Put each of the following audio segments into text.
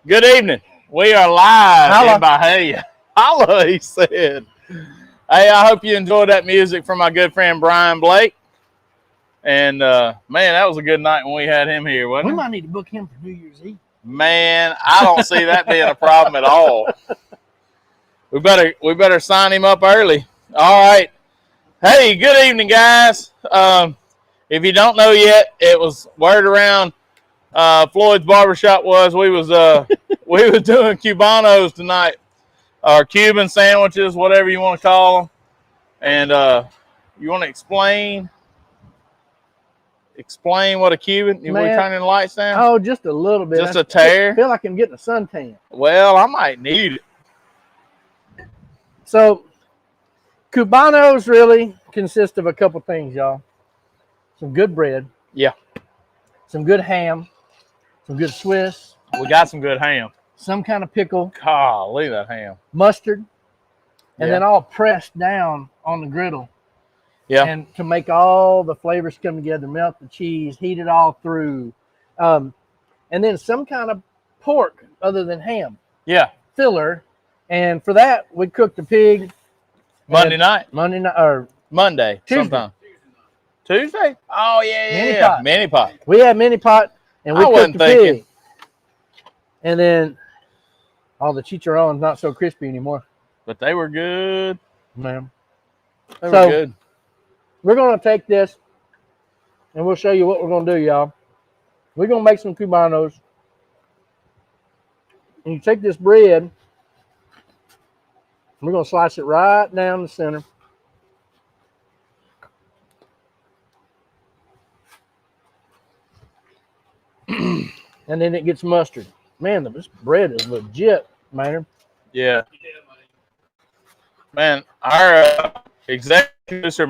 Good evening. We are live in Bahia. Holla, he said. Hey, I hope you enjoyed that music from my good friend Brian Blake. And, man, that was a good night when we had him here, wasn't it? We might need to book him for New Year's Eve. Man, I don't see that being a problem at all. We better sign him up early. All right. Hey, good evening, guys. If you don't know yet, it was word around Floyd's Barbershop we was doing Cubanos tonight, or Cuban sandwiches, whatever you want to call them. And you want to explain what a Cuban? We turning the lights down? Oh, just a little bit. Just a tear? I feel like I'm getting a suntan. Well, I might need it. So, Cubanos really consist of a couple things, y'all. Some good bread. Yeah. Some good ham. Some good Swiss. We got some good ham. Some kind of pickle. Golly, that ham. Mustard. And then all pressed down on the griddle. Yeah. And to make all the flavors come together, melt the cheese, heat it all through. And then some kind of pork other than ham. Yeah. Filler. And for that, we cooked the pig. Monday night, or Monday, Tuesday. sometime. Tuesday? Oh, yeah. Mini pot. We had mini pot, and we cooked the pig. And then all the chicharrones not so crispy anymore. But they were good. Man. They were good. We're going to take this, and we'll show you what we're going to do, y'all. We're going to make some Cubanos. And you take this bread, we're going to slice it right down the center. And then it gets mustard. Man, this bread is legit, man. Yeah. Man, our executive producer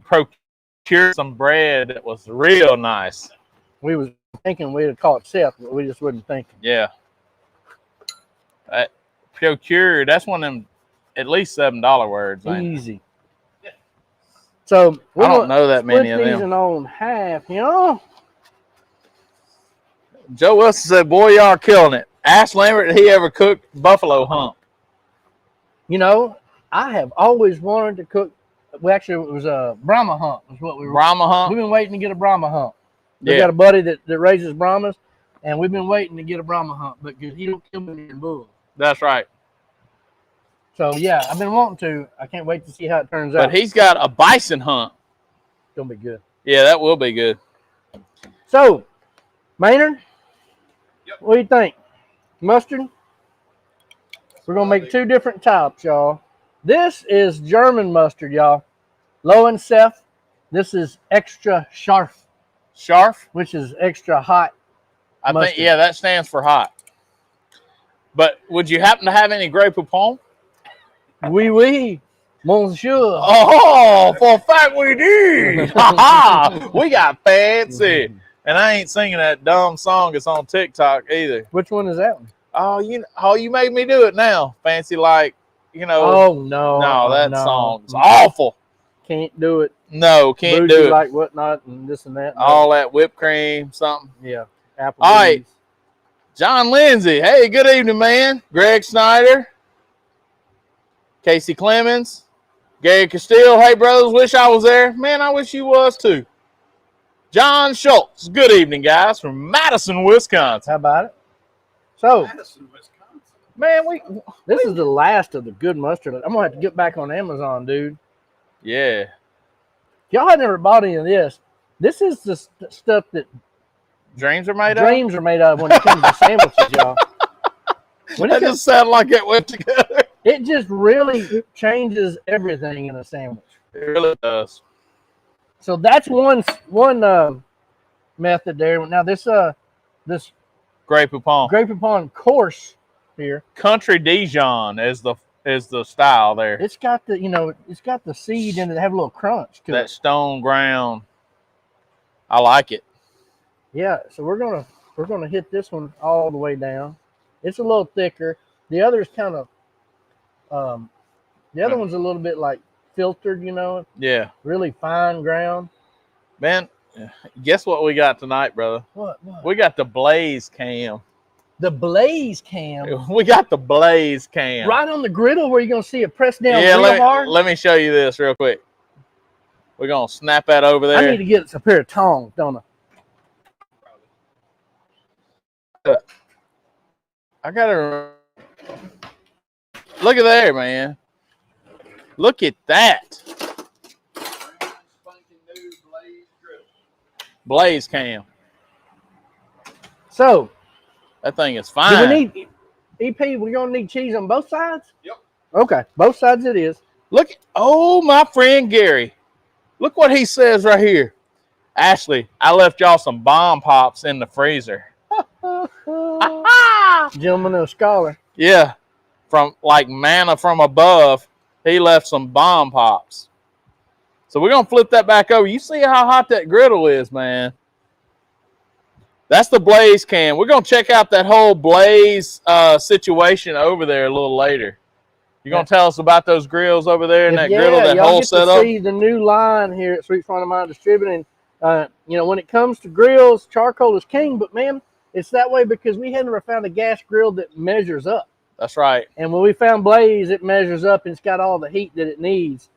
procured some bread that was real nice. We was thinking we'd call it Seth, but we just wasn't thinking. Yeah. Procured, that's one of them at least $7 words. Easy. So I don't know that many of them. Split these on half, you know. Joe Wilson said, "Boy, y'all are killing it." Ask Lambert if he ever cooked buffalo hump. You know, I have always wanted to cook. Well, actually, it was a Brahma hump. Is what we were. Brahma hump. We've been waiting to get a Brahma hump. We got a buddy that raises Brahmas, and we've been waiting to get a Brahma hump, but because he don't kill me in bulls. That's right. So yeah, I've been wanting to. I can't wait to see how it turns out. But he's got a bison hump. It's gonna be good. Yeah, that will be good. So, Maynard, what do you think? Mustard? We're gonna make two different types, y'all. This is German mustard, y'all. Lowensaft. This is extra scharf. Scharf? Which is extra hot. I think, yeah, that stands for hot. But would you happen to have any Grey Poupon? Oui, monsieur. Oh, for a fact we do. We got fancy. And I ain't singing that dumb song that's on TikTok either. Which one is that one? Oh, you made me do it now. Fancy like, you know. Oh, no. No, that song's awful. Can't do it. No, can't do it. Like whatnot and this and that. All that whipped cream, something. Yeah. All right. John Lindsay. Hey, good evening, man. Greg Snyder. Casey Clemens. Gary Castile. Hey, brothers, wish I was there. Man, I wish you was too. John Schultz. Good evening, guys, from Madison, Wisconsin. How about it? So, Madison, Wisconsin. Man, this is the last of the good mustard. I'm going to have to get back on Amazon, dude. Yeah. If y'all had never bought any of this, this is the stuff that dreams are made of when it comes to sandwiches, y'all. That just sounded like it went together. It just really changes everything in a sandwich. It really does. So that's one method there. Now this Grey Poupon course here. Country Dijon is the style there. It's got the seed in it. Have a little crunch to that it. Stone ground. I like it. Yeah, so we're gonna hit this one all the way down. It's a little thicker. The other's kind of the other one's a little bit like filtered, you know. Yeah. Really fine ground. Man, guess what we got tonight, brother? What? We got the Blaze Cam. The Blaze Cam. We got the Blaze Cam. Right on the griddle where you're going to see it pressed down Yeah, real hard. let me show you this real quick. We're going to snap that over there. I need to get a pair of tongs, don't I? I got to... Look at there, man. Look at that. Blaze Cam. So, that thing is fine. Do we need, EP, we're going to need cheese on both sides? Yep. Okay, both sides it is. Look, oh, my friend Gary. Look what he says right here. Ashley, I left y'all some bomb pops in the freezer. Gentleman of scholar. Yeah, from like manna from above, he left some bomb pops. So we're going to flip that back over. You see how hot that griddle is, man. That's the Blaze Cam. We're going to check out that whole Blaze situation over there a little later. You going to tell us about those grills over there and that griddle, that whole setup? Y'all get to see the new line here at Sweet Front of Mind Distributing. You know, when it comes to grills, charcoal is king, but man, it's that way because we had never found a gas grill that measures up. That's right. And when we found Blaze, it measures up and it's got all the heat that it needs.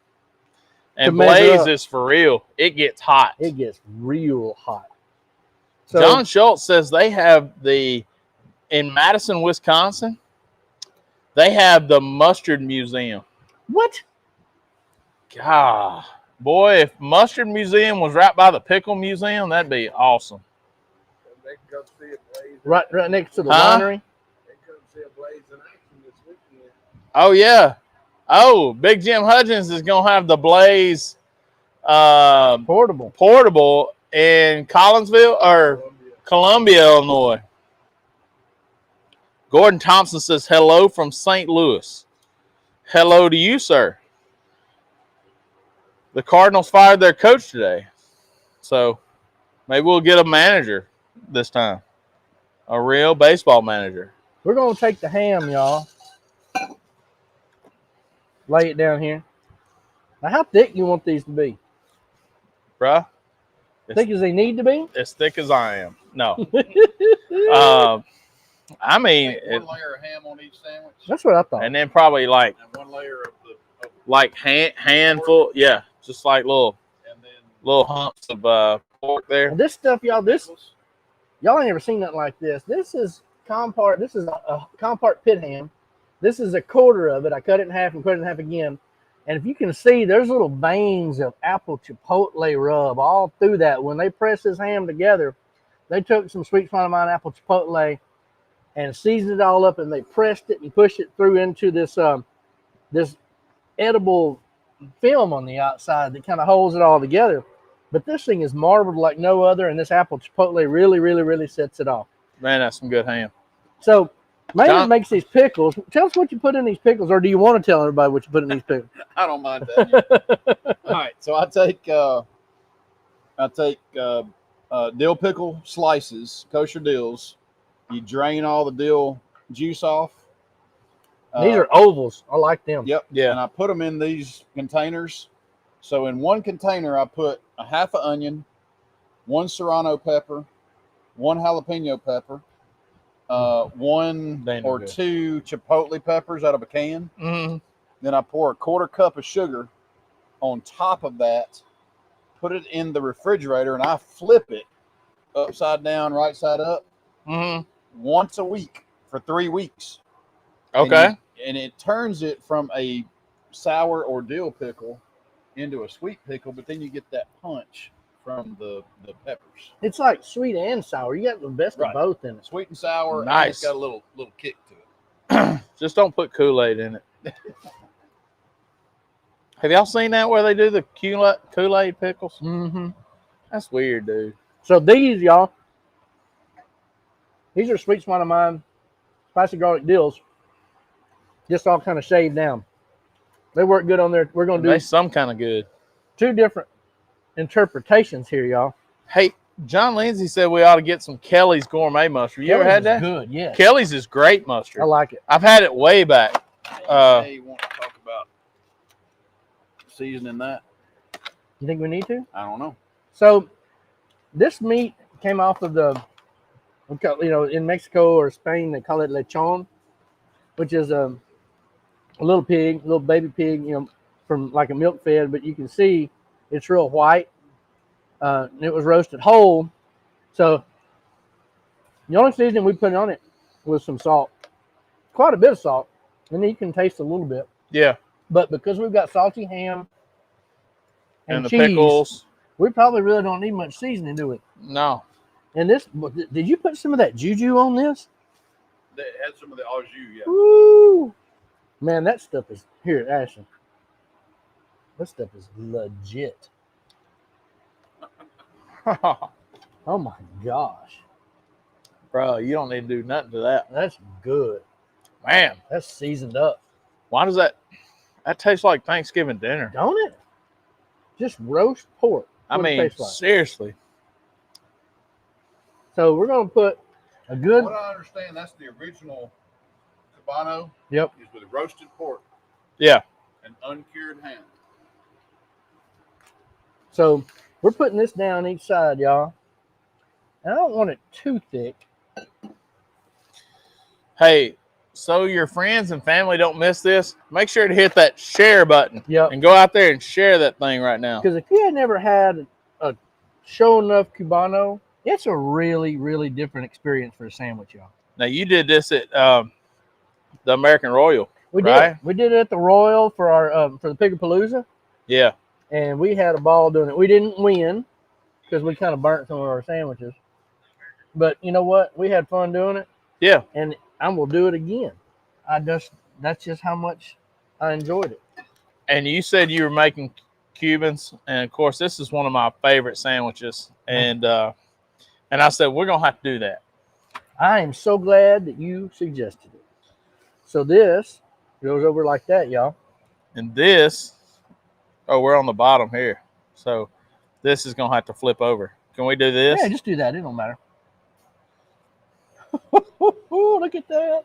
And Blaze is for real. It gets hot. It gets real hot. So, John Schultz says they have in Madison, Wisconsin, they have the Mustard Museum. What? God, boy, if Mustard Museum was right by the Pickle Museum, that'd be awesome. They can come see a Blaze. Right next to the winery. They come see a Blaze in action this weekend. Oh, yeah. Oh, Big Jim Hudgens is going to have the Blaze portable in Collinsville or Columbia, Illinois. Gordon Thompson says, hello from St. Louis. Hello to you, sir. The Cardinals fired their coach today. So maybe we'll get a manager this time. A real baseball manager. We're going to take the ham, y'all. Lay it down here. Now, how thick you want these to be? Bruh? Thick as they need to be? As thick as I am. No. I mean, one layer of ham on each sandwich. That's what I thought. And then probably like and one layer of the like handful, yeah, just like little humps of pork there. And this stuff, y'all, y'all ain't ever seen nothing like this. This is Compart. This is a Compart pit ham. This is a quarter of it. I cut it in half and cut it in half again. And if you can see, there's little veins of apple chipotle rub all through that. When they press this ham together, they took some Sweet Front of Mind apple chipotle and seasoned it all up, and they pressed it and pushed it through into this this edible film on the outside that kind of holds it all together. But this thing is marbled like no other, and this apple chipotle really, really, really sets it off. Man, that's some good ham. So, Maynard makes these pickles. Tell us what you put in these pickles, or do you want to tell everybody what you put in these pickles? I don't mind that. All right, so I take dill pickle slices, kosher dills. You drain all the dill juice off. These are ovals. I like them. Yep. Yeah. And I put them in these containers. So in one container, I put a half an onion, one serrano pepper, one jalapeno pepper, one or two chipotle peppers out of a can. Mm-hmm. Then I pour a quarter cup of sugar on top of that, put it in the refrigerator, and I flip it upside down, right side up, once a week for 3 weeks. Okay. And it turns it from a sour or dill pickle into a sweet pickle, but then you get that punch from the peppers. It's like sweet and sour. You got the best of both in it. Sweet and sour. Nice. And it's got a little kick to it. Just don't put Kool-Aid in it. Have y'all seen that where they do the Kool-Aid pickles? Mm-hmm. That's weird, dude. So these, y'all, these are Sweet Front of Mind spicy garlic dills. Just all kind of shaved down. They work good on there. We're going to do some kind of good. 2 different interpretations here, y'all. Hey, John Lindsay said we ought to get some Kelly's Gourmet mustard. You ever had that? Good, yeah. Kelly's is great mustard. I like it. I've had it way back. You want to talk about seasoning that? You think we need to? I don't know. So this meat came off of the You know, in Mexico or Spain, they call it lechon, which is a little pig, little baby pig, you know, from like a milk fed, but you can see it's real white. And it was roasted whole. So the only seasoning we put on it was some salt, quite a bit of salt, and then you can taste a little bit. Yeah. But because we've got salty ham and the cheese, pickles. we probably really don't need much seasoning, do we? No. And this, did you put some of that juju on this? They had some of the au jus, yeah. Woo! Man, that stuff is here, Ashton. That stuff is legit. Oh my gosh. Bro, you don't need to do nothing to that. That's good. Man, That's seasoned up. why does that tastes like Thanksgiving dinner? Don't it? Just roast pork. I What it mean, tastes like. seriously. So we're gonna put a good. What I understand, that's the original Cubano. Yep. Is with roasted pork Yeah. and uncured ham. So we're putting this down each side, y'all. And I don't want it too thick. Hey, so your friends and family don't miss this, make sure to hit that share button. Yep. And go out there and share that thing right now. Because if you had never had a show enough Cubano, it's a really, really different experience for a sandwich, y'all. Now, you did this at the American Royal. We right? did. We did it at the Royal for our for the Pigapalooza, Yeah. and we had a ball doing it. We didn't win because we kind of burnt some of our sandwiches, but you know what? We had fun doing it, Yeah. and I will do it again. That's just how much I enjoyed it. And you said you were making Cubans, and of course, this is one of my favorite sandwiches. And I said we're gonna have to do that. I am so glad that you suggested it. So this goes over like that, y'all. And this, oh, we're on the bottom here, so this is gonna have to flip over. Can we do this? Yeah, just do that. It don't matter. Look at that.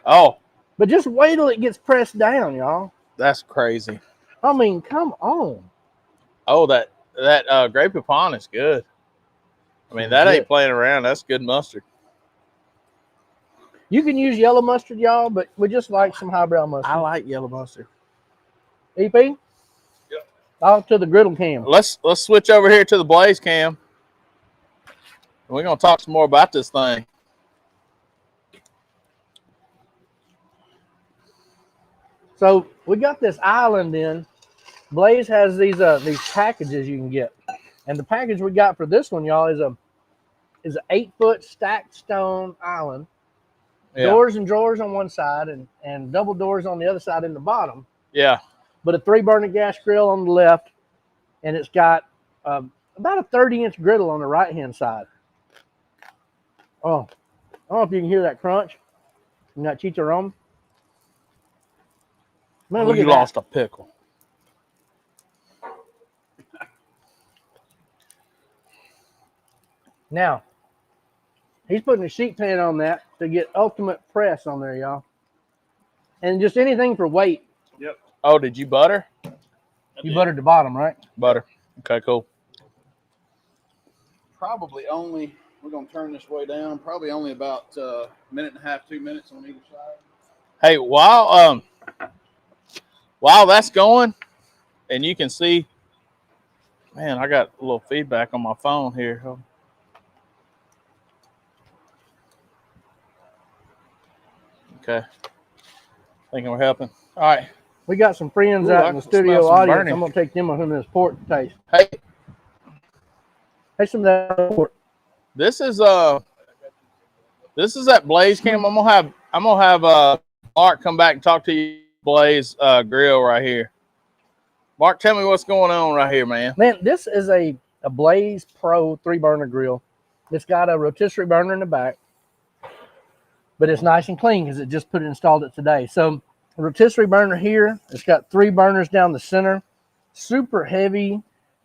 Oh, But just wait till it gets pressed down, y'all. that's crazy. I mean, come on. Oh, that grape poupon is good. I mean, that ain't playing around. That's good mustard. You can use yellow mustard, y'all, but we just like some highbrow mustard. I like yellow mustard. EP? Yep. Out to the griddle cam. Let's switch over here to the blaze cam. We're gonna talk some more about this thing. So we got this island in. Blaze has these packages you can get, and the package we got for this one, y'all, is an 8-foot stacked stone island. Yeah. Doors and drawers on one side, and double doors on the other side in the bottom. Yeah. But a 3-burner gas grill on the left, and it's got about a 30-inch griddle on the right-hand side. Oh, I don't know if you can hear that crunch and that chicharron. Man, look you at lost that. a pickle. Now, he's putting a sheet pan on that to get ultimate press on there, y'all. And just anything for weight. Yep. Oh, did you butter? You buttered the bottom, right? Butter. Okay, cool. Probably only, we're going to turn this way down, probably only about a minute and a half, 2 minutes on either side. Hey, while that's going, and you can see, man, I got a little feedback on my phone here. Okay. Thinking we're helping. All right. We got some friends Ooh, out I in the can studio smell some audience. burning. I'm going to take them on some of this pork to taste. Hey, Taste some of that pork. this is at Blaze Cam. I'm gonna have Mark come back and talk to you. Blaze grill right here. Mark, tell me what's going on right here, man. Man, this is a Blaze Pro 3-burner grill. It's got a rotisserie burner in the back, but it's nice and clean because it just installed it today. So a rotisserie burner here. It's got 3 burners down the center. Super heavy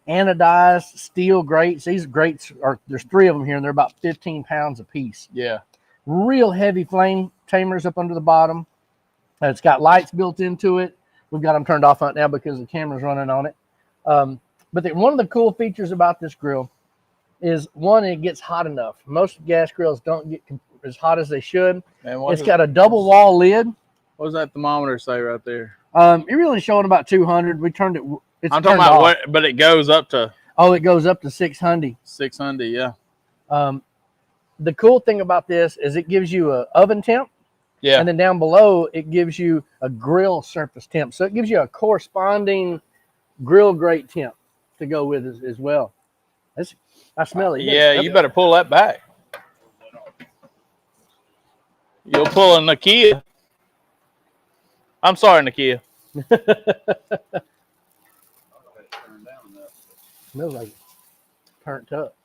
anodized steel grates. These grates there's 3 of them here, and they're about 15 pounds a piece. Yeah. Real heavy flame tamers up under the bottom. It's got lights built into it. We've got them turned off right now because the camera's running on it. But one of the cool features about this grill is one, it gets hot enough. Most gas grills don't get as hot as they should. And It's got a double wall lid. What does that thermometer say right there? It really showing about 200. We turned it. It's I'm talking turned about off. what, but it goes up to Oh, it goes up to 600. 600. Yeah. The cool thing about this is it gives you an oven temp. Yeah. And then down below, it gives you a grill surface temp. So it gives you a corresponding grill grate temp to go with as well. I smell it. Yeah, you better pull that back. You'll pull a Nakia. I'm sorry, Nakia. Smells like turned up.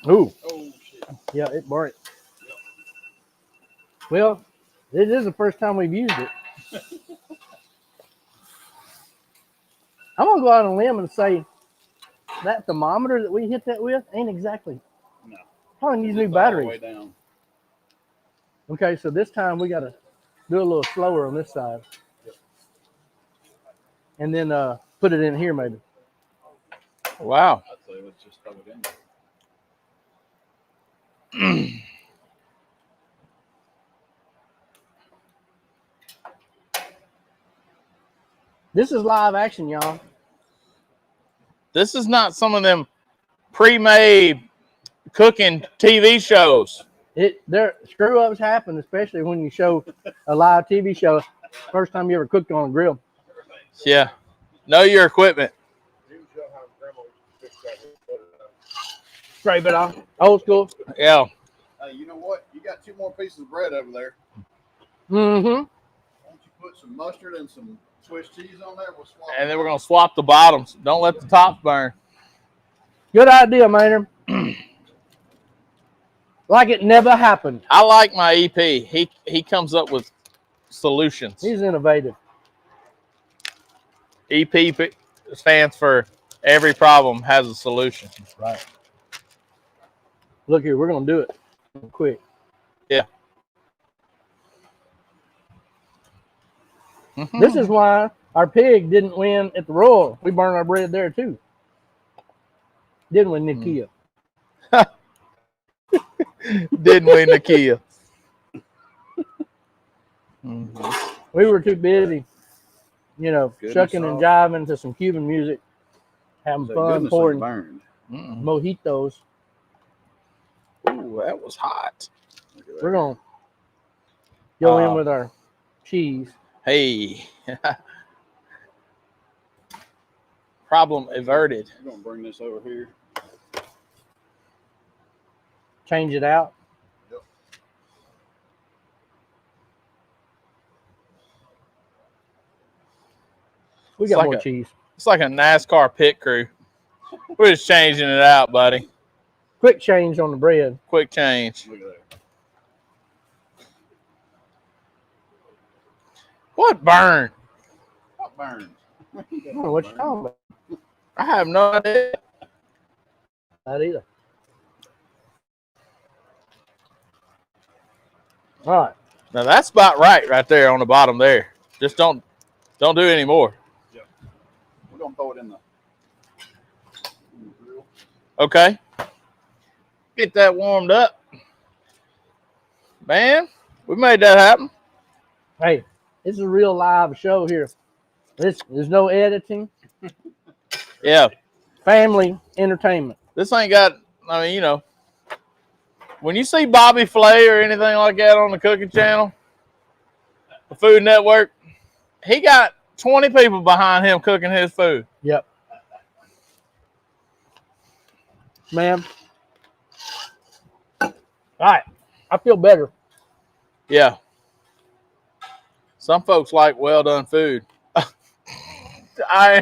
Ooh. Oh, shit. Yeah, it burnt. Well, it is the first time we've used it. I'm going to go out on a limb and say that thermometer that we hit that with ain't exactly. No. Probably needs new It's all the batteries. way down. Okay, so this time we got to do a little slower on this side. And then put it in here maybe. Wow. I'd say let's just throw it in there. This is live action, y'all. This is not some of them pre-made cooking TV shows. There screw ups happen, especially when you show a live TV show. First time you ever cooked on a grill. Yeah. Know your equipment. Scrape it off. Old school. Yeah. Hey, you know what? You got 2 more pieces of bread over there. Mm-hmm. Why don't you put some mustard and some Swiss cheese on there? We'll swap. And then we're going to swap the bottoms. Don't let the tops burn. Good idea, Maynard. Like it never happened. I like my EP. He comes up with solutions. He's innovative. EP stands for every problem has a solution. Right. Look here, we're going to do it quick. Yeah. This is why our pig didn't win at the Royal. We burned our bread there too. Didn't we, Nakia? Didn't we, Nakia? We were too busy, Goodness shucking and jiving to some Cuban music, having Thank fun, goodness pouring it burned. mojitos. Ooh, that was hot. Look at that. We're going to go in with our cheese. Hey. Problem averted. We're going to bring this over here. Change it out. Yep. We It's got like more a- cheese. It's like a NASCAR pit crew. We're just changing it out, buddy. Quick change on the bread. Quick change. Look at that. What burned? What burned? I don't know what you're talking about. I have no idea. Not either. All right. Now that's about right there on the bottom there. Just don't do any more. Yeah. We're going to throw it in the grill. Okay. Get that warmed up. Man, we made that happen. Hey, this is a real live show here. There's no editing. Yeah. Family entertainment. This ain't got, when you see Bobby Flay or anything like that on the cooking channel, the Food Network, he got 20 people behind him cooking his food. Yep. Ma'am. All right. I feel better. Yeah. Some folks like well done food. I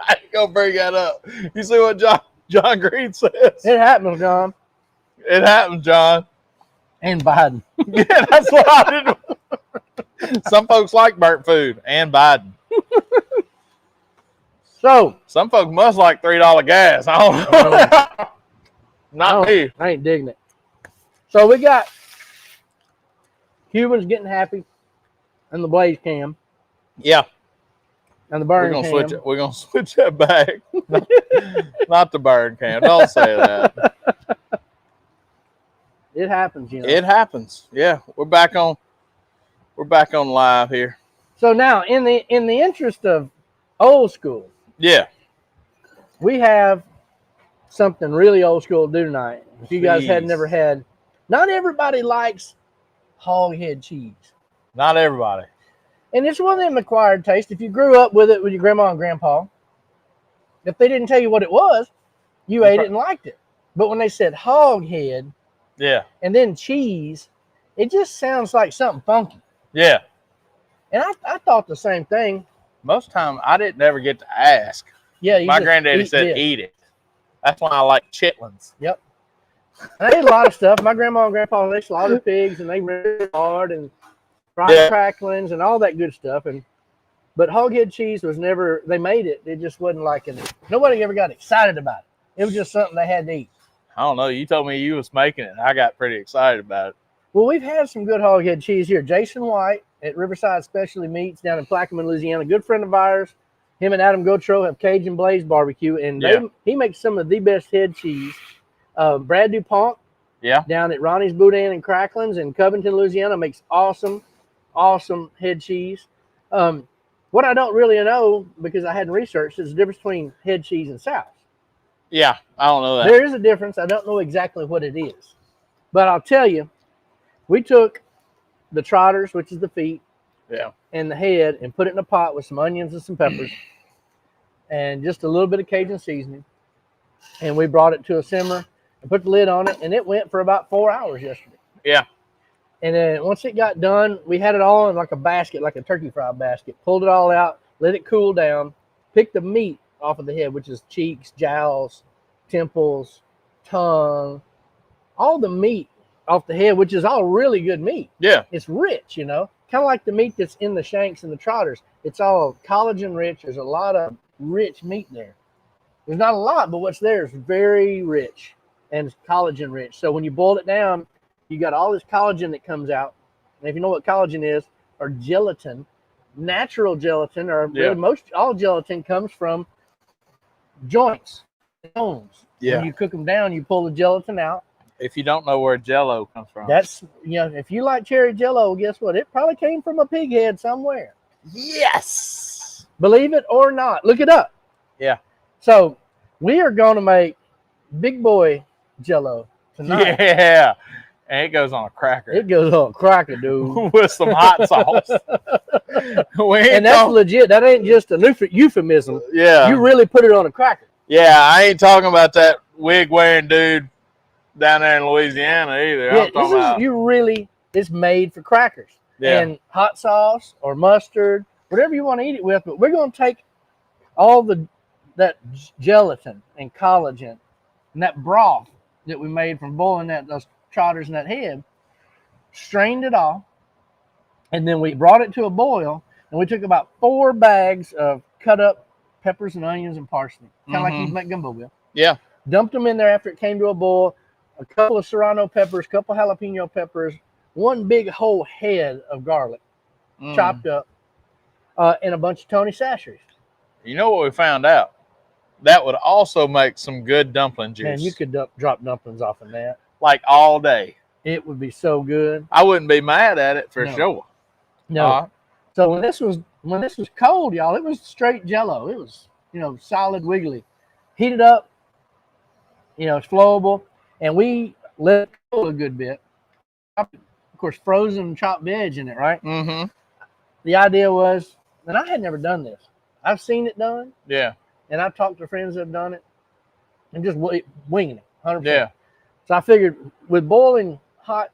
ain't gonna bring that up. You see what John Green says? It happens, John. It happened, John. And Biden. Yeah, that's what I did. Some folks like burnt food and Biden. So, Some folks must like $3 gas. I don't know. Not me. I ain't digging it. So we got Cubans getting happy and the blaze cam. Yeah. And the burn We're gonna cam. switch it. We're gonna switch that back. Not the burn cam. Don't say that. It happens, you know. It happens. Yeah, we're back on live here. So now, in the interest of old school, Yeah. we have something really old school to do tonight. If you guys had Jeez. never had, not everybody likes hog head cheese. Not everybody. And it's one of them acquired tastes. If you grew up with it with your grandma and grandpa, if they didn't tell you what it was, you ate it and liked it. But when they said hog head Yeah. and then cheese, it just sounds like something funky. Yeah. And I thought the same thing. Most time I didn't ever get to ask. Yeah, My granddaddy said this. eat it. That's why I like chitlins. Yep. And I ate a lot of stuff. My grandma and grandpa, they slaughtered pigs and they really hard and fried cracklings and all that good stuff. But hoghead cheese was never, they made it. It just wasn't like it. Nobody ever got excited about it. It was just something they had to eat. I don't know. You told me you was making it. I got pretty excited about it. Well, we've had some good hoghead cheese here. Jason White at Riverside Specialty Meats down in Plaquemine, Louisiana. Good friend of ours. Him and Adam Gautreaux have Cajun Blaze Barbecue, and he makes some of the best head cheese. Brad DuPont down at Ronnie's Boudin and Cracklins in Covington, Louisiana makes awesome head cheese. What I don't really know, because I hadn't researched, is the difference between head cheese and souse. Yeah, I don't know that. There is a difference. I don't know exactly what it is. But I'll tell you, we took the trotters, which is the feet, and the head, and put it in a pot with some onions and some peppers and just a little bit of Cajun seasoning. And we brought it to a simmer and put the lid on it, and it went for about 4 hours yesterday. Yeah. And then once it got done, we had it all in like a basket, like a turkey fry basket, pulled it all out, let it cool down, picked the meat off of the head, which is cheeks, jowls, temples, tongue, all the meat off the head, which is all really good meat. Yeah. It's rich, you know, kind of like the meat that's in the shanks and the trotters. It's all collagen rich. There's a lot of rich meat there. There's not a lot, but what's there is very rich and collagen rich. So when you boil it down, you got all this collagen that comes out. And if you know what collagen is, or gelatin, natural gelatin, or really all gelatin comes from joints, bones. Yeah. When you cook them down, you pull the gelatin out. If you don't know where Jell-O comes from, That's, you know, if you like cherry Jell-O, guess what? It probably came from a pig head somewhere. yes. Believe it or not. Look it up. Yeah. So we are going to make big boy Jell-O tonight. Yeah. And it goes on a cracker. It goes on a cracker, dude. With some hot sauce. And that's legit. That ain't just a euphemism. Yeah. You really put it on a cracker. Yeah, I ain't talking about that wig wearing dude down there in Louisiana either. Yeah, I'm talking about it's made for crackers. Yeah. And hot sauce or mustard, whatever you want to eat it with. But we're going to take all that gelatin and collagen and that broth that we made from boiling those trotters and that head, strained it off, and then we brought it to a boil, and we took about 4 bags of cut up peppers and onions and parsley, kind of like you make gumbo with. Yeah. Dumped them in there after it came to a boil, a couple of serrano peppers, a couple of jalapeno peppers, 1 big whole head of garlic, chopped up, and a bunch of Tony Chachere's. You know what we found out? That would also make some good dumpling juice. Man, you could drop dumplings off in that. Like all day. It would be so good. I wouldn't be mad at it for sure. No. So when this was cold, y'all, it was straight Jell-O. It was, you know, solid wiggly. Heated up, you know, it's flowable. And we let it cool a good bit. Of course, frozen chopped veg in it, right? Mm-hmm. The idea was, and I had never done this. I've seen it done. Yeah. And I've talked to friends that have done it. And just winging it, 100%. Yeah. So I figured with boiling hot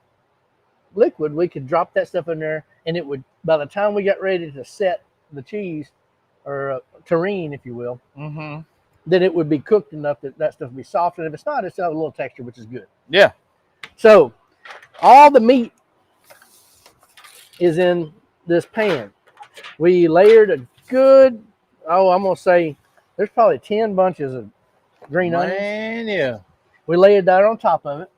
liquid, we could drop that stuff in there, and it would, by the time we got ready to set the cheese, or terrine, if you will, then it would be cooked enough that stuff would be soft. And if it's not, it's got a little texture, which is good. Yeah. So all the meat is in this pan. We layered a good, I'm going to say there's probably 10 bunches of green onions. Yeah. We layered that on top of it.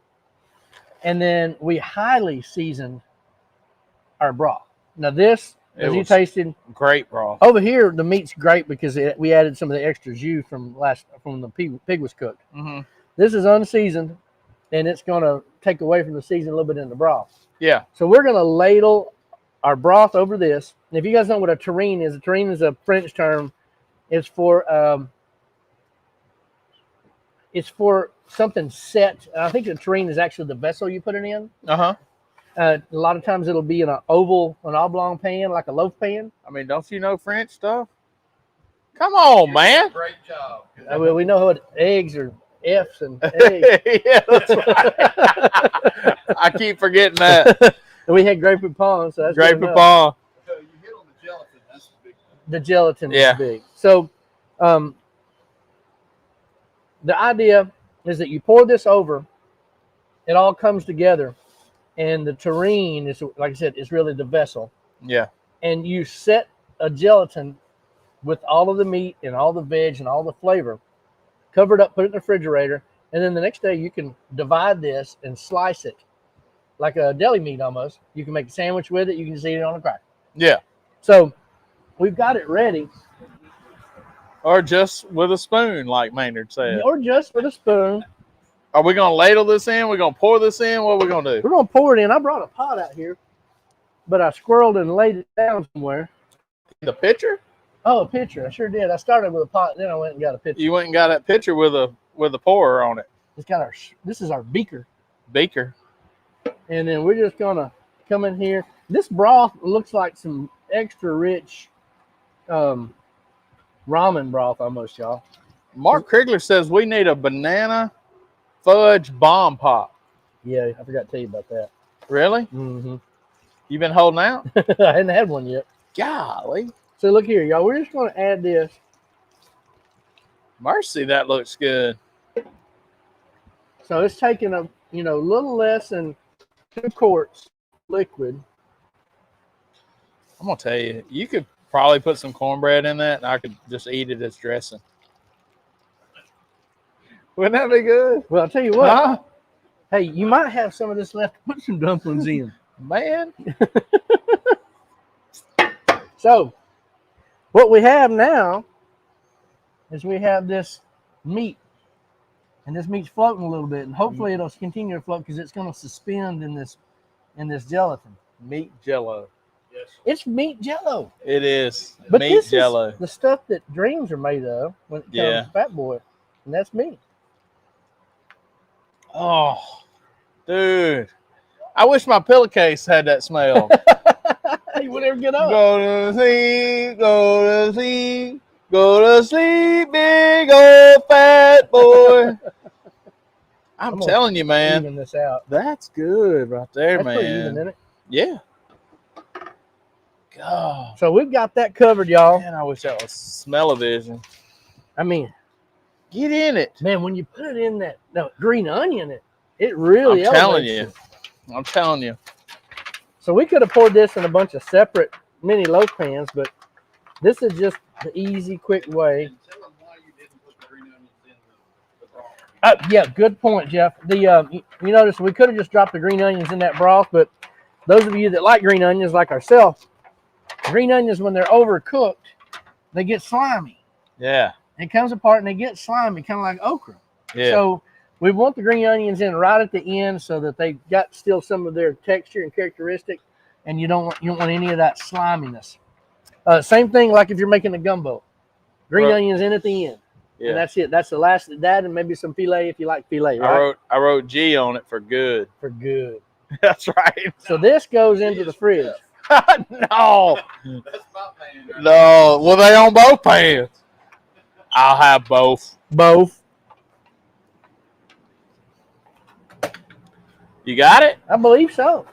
And then we highly seasoned our broth. Now this, As you tasted, great broth. over here the meat's great because we added some of the extra jus from the pig was cooked. Mm-hmm. This is unseasoned, and it's gonna take away from the season a little bit in the broth. Yeah. So we're gonna ladle our broth over this. And if you guys know what a terrine is a French term. It's for something set. I think a terrine is actually the vessel you put it in. Uh-huh. A lot of times it'll be in an oblong pan, like a loaf pan. I mean, don't you know French stuff? Come on, man. Great job. Well, we know what eggs are F's and eggs. Yeah, that's right. I keep forgetting that. And we had grape poupon, so that's Grape good enough. poupon. So you hit on the gelatin. That's the big one. The gelatin Yeah. is big. So the idea is that you pour this over, it all comes together, and the terrine is, like I said, is really the vessel. Yeah. And you set a gelatin with all of the meat and all the veg and all the flavor, cover it up, put it in the refrigerator, and then the next day you can divide this and slice it like a deli meat almost. You can make a sandwich with it. You can just eat it on a cracker. Yeah. So we've got it ready. Or just with a spoon, like Maynard said. Or just with a spoon. Are we going to ladle this in? We're going to pour this in? What are we going to do? We're going to pour it in. I brought a pot out here, but I squirreled and laid it down somewhere. The pitcher? Oh, a pitcher. I sure did. I started with a pot, then I went and got a pitcher. You went and got that pitcher with a pourer on it. It's got this is our beaker. Beaker. And then we're just going to come in here. This broth looks like some extra rich ramen broth almost, y'all. Mark Krigler says we need a banana fudge bomb pop. Yeah, I forgot to tell you about that. Really? Mm-hmm. You been holding out? I hadn't had one yet. Golly. So look here, y'all. We're just going to add this. Mercy, that looks good. So it's taking a little less than 2 quarts liquid. I'm going to tell you, you could probably put some cornbread in that, and I could just eat it as dressing. Wouldn't that be good? Well, I'll tell you what. Huh? Hey, you might have some of this left to put some dumplings in. Man. So, what we have now is we have this meat. And this meat's floating a little bit. And hopefully it'll continue to float because it's going to suspend in this gelatin. Meat jello. Yes. It's meat jello. It is. But meat this jello. is the stuff that dreams are made of when it comes to Fat Boy. And that's me. Oh, dude. I wish my pillowcase had that smell. You would ever get up. Go to sleep, go to sleep, go to sleep, big old fat boy. I'm telling you, man. Even this out. That's good right there, That's pretty man. even, isn't it? Yeah. God. So we've got that covered, y'all. Man, I wish that was smell-o-vision. I mean, Get in it. man, when you put it in that green onion, it really I'm telling elevates you. it. I'm telling you. So we could have poured this in a bunch of separate mini loaf pans, but this is just the easy, quick way. And tell them why you didn't put the green onions in the broth. Yeah, good point, Jeff. You notice we could have just dropped the green onions in that broth, but those of you that like green onions, like ourselves, green onions, when they're overcooked, they get slimy. Yeah. It comes apart and they get slimy, kind of like okra. Yeah. So we want the green onions in right at the end so that they got still some of their texture and characteristic, and you don't want any of that sliminess. Same thing like if you're making a gumbo. Green onions in at the end. Yeah. And that's it. That's the last of that, and maybe some filet if you like filet, right? I wrote G on it for good. For good. That's right. So this goes into the fridge. No. That's my pan. Right? No. Well, they on both pans. I'll have both. Both. You got it? I believe so.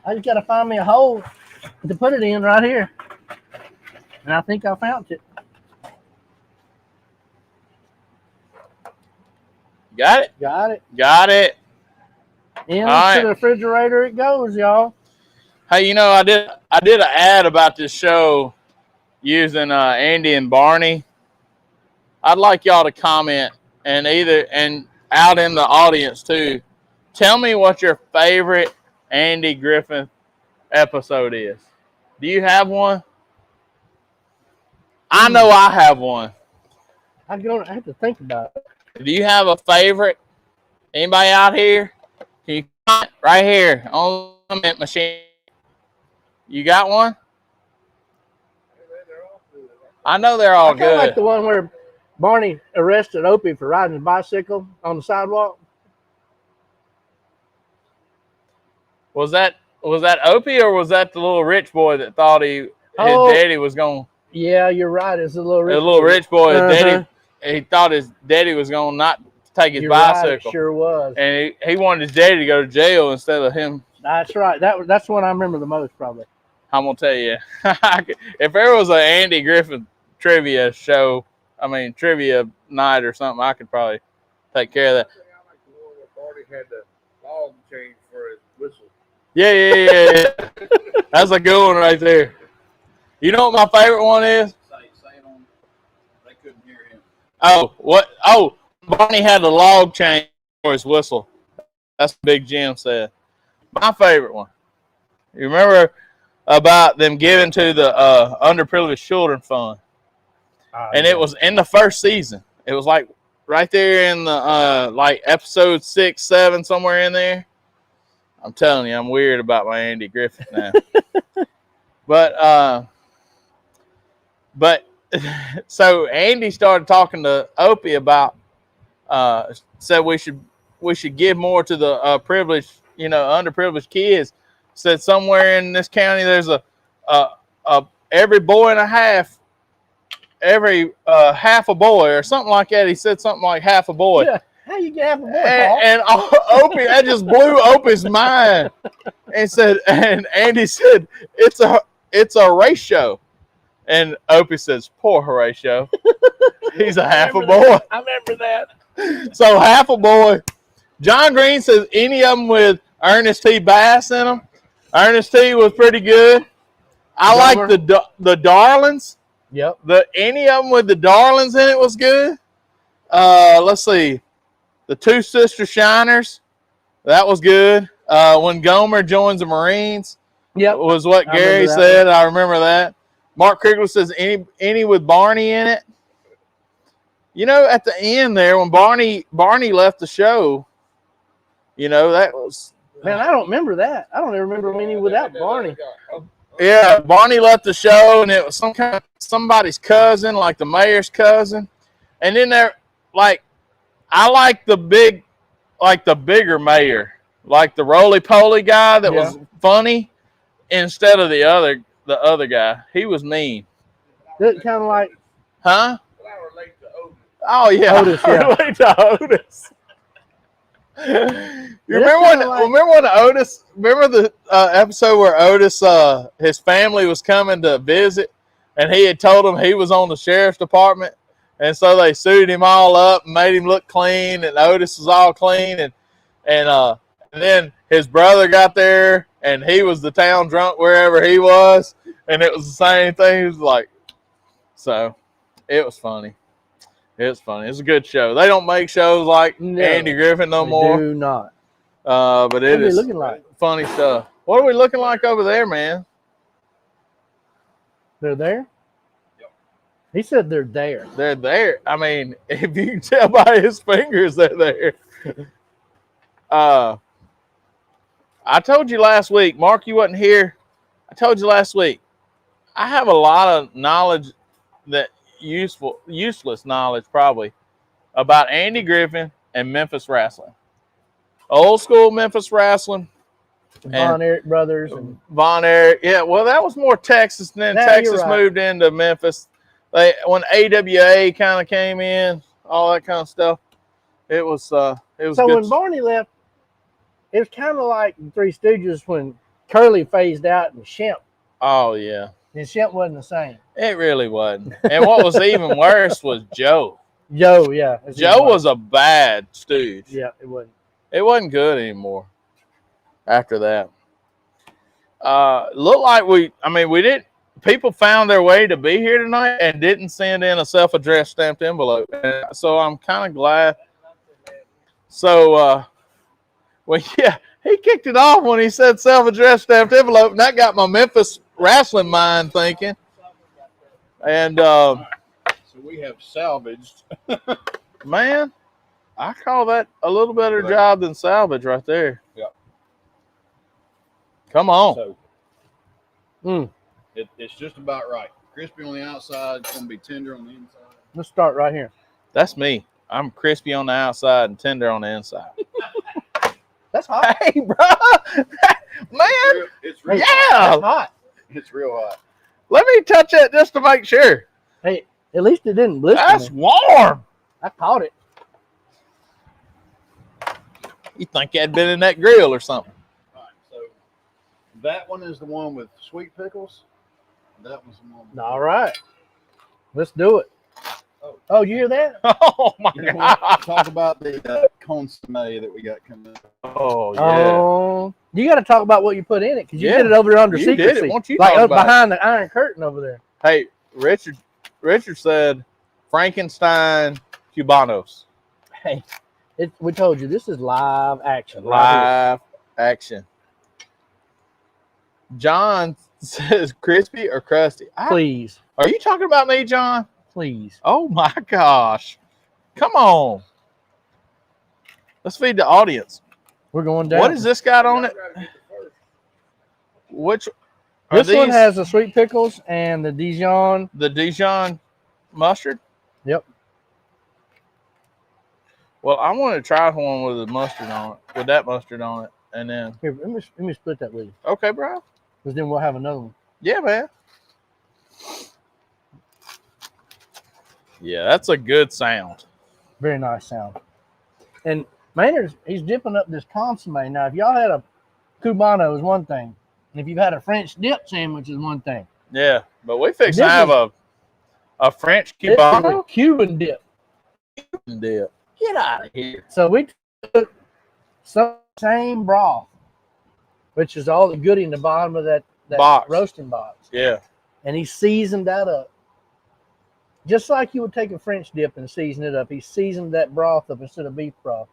I just got to find me a hole to put it in right here. And I think I found it. Got it? Got it. Got it. In All right. to the refrigerator it goes, y'all. Hey, I did an ad about this show using Andy and Barney. I'd like y'all to comment and out in the audience too. Tell me what your favorite Andy Griffin episode is. Do you have one? I know I have one. I have to think about it. Do you have a favorite? Anybody out here? Can you comment right here on the comment machine? You got one? I know they're all I kind of like good. the one where Barney arrested Opie for riding his bicycle on the sidewalk. Was that Opie or was that the little rich boy that thought his daddy was going? Yeah, you're right. It's a little Rich boy. His daddy, he thought his daddy was going to not take his bicycle. Right, it sure was. And he wanted his daddy to go to jail instead of him. That's right. That's the one I remember the most, probably. I'm gonna tell you, if there was an Andy Griffin trivia show, trivia night or something, I could probably take care of that. I like the one where Barney had the log change for his whistle. Yeah. That's a good one right there. You know what my favorite one is? Say it on. They couldn't hear him. Oh, what? Oh, Barney had the log change for his whistle. That's what Big Jim said. My favorite one. You remember about them giving to the underprivileged children fund? And it was in the first season. It was like right there in the like episode 6, 7, somewhere in there. I'm telling you, I'm weird about my Andy Griffin now. But so Andy started talking to Opie about said we should give more to the privileged, underprivileged kids. Said somewhere in this county there's a every boy and a half, every half a boy or something like that. He said something like half a boy. Yeah. How you get half a boy, and Opie, that just blew Opie's mind. And Andy said it's a ratio. And Opie says, poor Horatio. He's a half a boy. I remember that. So half a boy. John Green says any of them with Ernest T. Bass in them. Ernest T. was pretty good. I like the Darlings. Yep. Any of them with the Darlings in it was good. Let's see. The Two Sister Shiners. That was good. When Gomer joins the Marines. Yep. Was what Gary said. I remember that. Mark Krigler says any with Barney in it. At the end there, when Barney left the show, that was... Man, I don't remember that. I don't even remember any without Barney. Yeah, Barney left the show, and it was somebody's cousin, like the mayor's cousin. And then I like the bigger mayor, like the roly-poly guy that was funny instead of the other guy. He was mean. Kind of like... Huh? I relate to Otis. Oh, yeah. Otis, yeah. I relate to Otis. Remember the episode where Otis, his family was coming to visit, and he had told them he was on the sheriff's department, and so they suited him all up and made him look clean, and Otis was all clean, and then his brother got there, and he was the town drunk wherever he was, and it was the same thing. He was like, so it was funny. It's funny. It's a good show. They don't make shows like Andy Griffin no more. Do not. But it is looking like funny stuff. What are we looking like over there, man? They're there? Yep. He said they're there. They're there. If you can tell by his fingers, they're there. I told you last week, Mark, you wasn't here. I told you last week, I have a lot of knowledge that useless knowledge probably about Andy Griffin and Memphis wrestling. Old school Memphis wrestling. Von Erich brothers. And Von Erich. Yeah, well, that was more Texas. Then Texas moved into Memphis. When AWA kind of came in, all that kind of stuff. It was so good. When Barney left, it was kind of like the Three Stooges when Curly phased out and Shemp. Oh, yeah. And Shemp wasn't the same. It really wasn't. And what was even worse was Joe. Joe, yeah. Joe was a bad stooge. Yeah, it wasn't. It wasn't good anymore after that. Looked like we didn't. People found their way to be here tonight and didn't send in a self-addressed stamped envelope. And so I'm kind of glad. So, he kicked it off when he said self-addressed stamped envelope, and that got my Memphis wrestling mind thinking. And So we have salvaged. man, I call that a little better job than salvage right there. Yep. Come on. So it's just about right. Crispy on the outside, it's going to be tender on the inside. Let's start right here. That's me. I'm crispy on the outside and tender on the inside. That's hot. Hey, bro. Man. It's real Yeah. hot. That's hot. It's real hot. Let me touch it just to make sure. Hey, at least it didn't blister That's me. warm. I caught it. You think you had been in that grill or something. All right, so that one is the one with sweet pickles. That one's the one with All right. Let's do it. Oh, you hear that? Oh, my You know God. what? Talk about the consomme that we got coming up. Oh, yeah. Oh, you got to talk about what you put in it because you Yeah. did it over there under You did it. secrecy. Why don't you like talk up about it? behind the iron curtain over there. Hey, Richard said Frankenstein Cubanos. Hey, we told you this is live action. right Live action. John says crispy or crusty. here. Please, Are you talking about me, John? please. Oh my gosh. Come on. Let's feed the audience. We're going down. What has this got on it? Which are This one these has the sweet pickles and the Dijon. the Dijon mustard? Yep. Well, I want to try one with the mustard on it, with that mustard on it. And then, Here, let me split that with you okay, bro. because then we'll have another one. Yeah, man. Yeah, that's a good sound. Very nice sound. And Maynard's, he's dipping up this consomme. Now, if y'all had a Cubano is one thing. And if you've had a French dip sandwich is one thing. Yeah, but we fix to This have a French This is a Cubano Cuban dip. dip. Get out of here. So we took some same broth, which is all the goodie in the bottom of that Box. roasting box. Yeah. And he seasoned that up. Just like you would take a French dip and season it up. He seasoned that broth up instead of beef broth.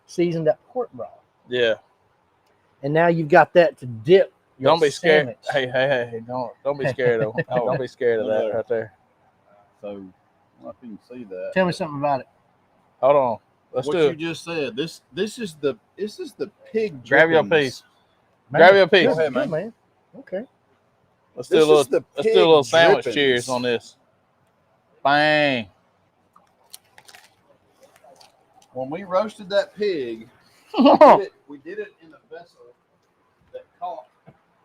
Seasoned that pork broth. Yeah. And now you've got that to dip your Don't be scared. sandwich. Hey, don't be scared of don't be scared of that right there. So, I don't know if you can see that. Tell me something about it. Hold on. Let's what do you it. just said. This is the pig. Grab your drippings. piece. Grab your piece. Go ahead, Good, man. Okay. Let's do a This little is the let's do a little pig sandwich drippings. cheers on this. Bang. When we roasted that pig, we did it in a vessel that caught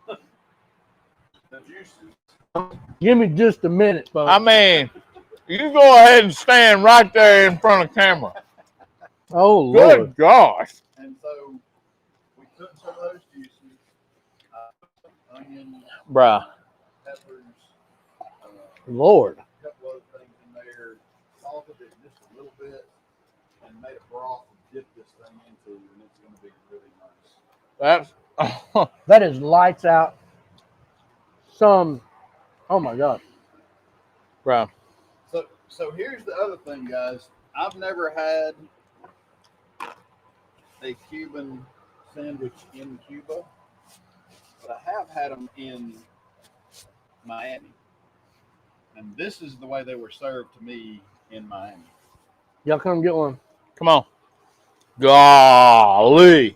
the juices. Give me just a minute, folks. I mean, you go ahead and stand right there in front of camera. Oh, Lord. Good gosh. And so we took some of those juices, onion, Bruh. peppers, Lord. a couple other things in there, salted it just a little bit, and made a broth to dip this thing into, and it's going to be really nice. That's That is lights out. Oh, my God. bruh. So here's the other thing, guys. I've never had a Cuban sandwich in Cuba, but I have had them in Miami. And this is the way they were served to me in Miami. Y'all come get one. Come on. Golly.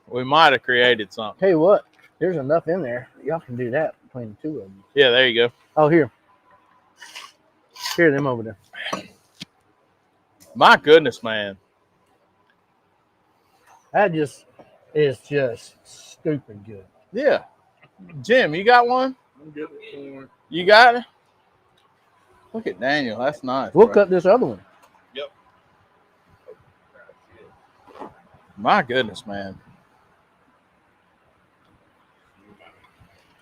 We might have created something. Tell you what, there's enough in there. Y'all can do that between the two of them. Yeah, there you go. Oh, here. Here, them over there. My goodness, man. That just is just stupid good. Yeah. Jim, you got one? I'm good with corn. You got it? Look at Daniel. That's nice. We'll bro. cut this other one. My goodness, man.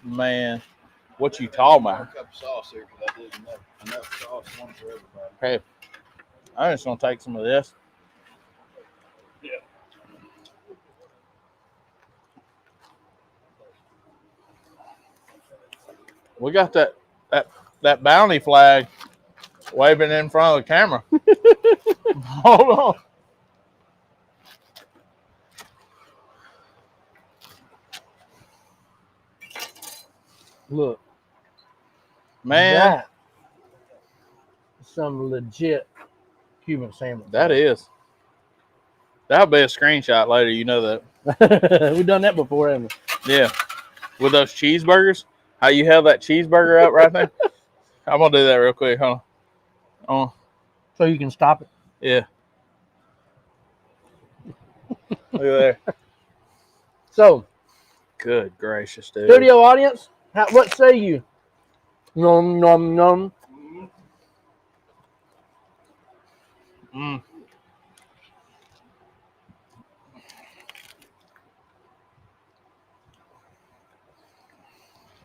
Man, what you talking One about? cup of sauce here because I did enough sauce, one for everybody. Hey, I'm just gonna take some of this. Yeah. We got that bounty flag waving in front of the camera. Hold on. Look, Man, that is some legit Cuban sandwich. that is. That'll be a screenshot later. You know that. We've done that before, haven't we? Yeah. With those cheeseburgers, how you held that cheeseburger up right there. I'm gonna do that real quick. Hold on. So you can stop it. Yeah. Look at there. So, Good gracious, dude. studio audience, what say you? Nom nom nom. Mm.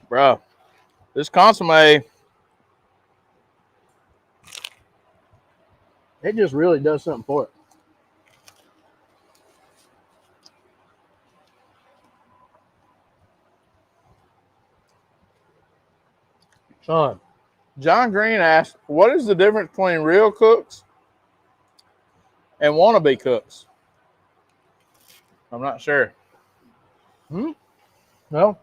Bro, this consomme, It just really does something for it. Son, John Green asked, what is the difference between real cooks and wannabe cooks? I'm not sure. well,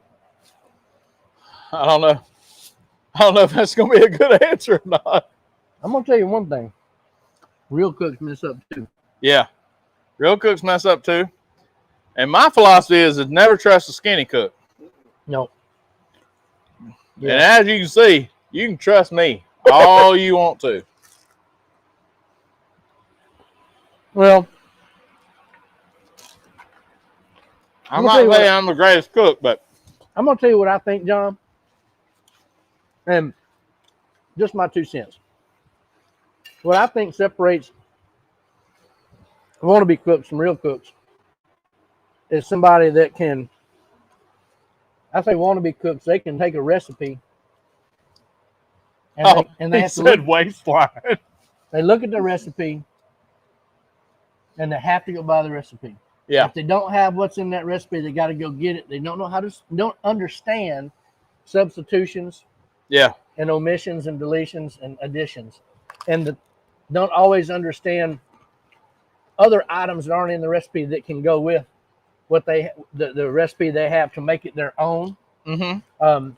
I don't know. I don't know if that's going to be a good answer or not. I'm gonna tell you one thing. Real cooks mess up too. Yeah. Real cooks mess up too. And my philosophy is never trust a skinny cook. No. And as you can see, you can trust me all you want to. Well, I'm not saying I'm the greatest cook, but I'm gonna tell you what I think, John. And just my 2 cents. What I think separates wannabe cooks from real cooks is somebody that can, I say wannabe cooks, they can take a recipe and they have to look, waistline. they look at the recipe and they have to go by the recipe. Yeah. If they don't have what's in that recipe, they got to go get it. They don't know don't understand substitutions Yeah. and omissions and deletions and additions, and don't always understand other items that aren't in the recipe that can go with what the recipe they have to make it their own. Mm-hmm.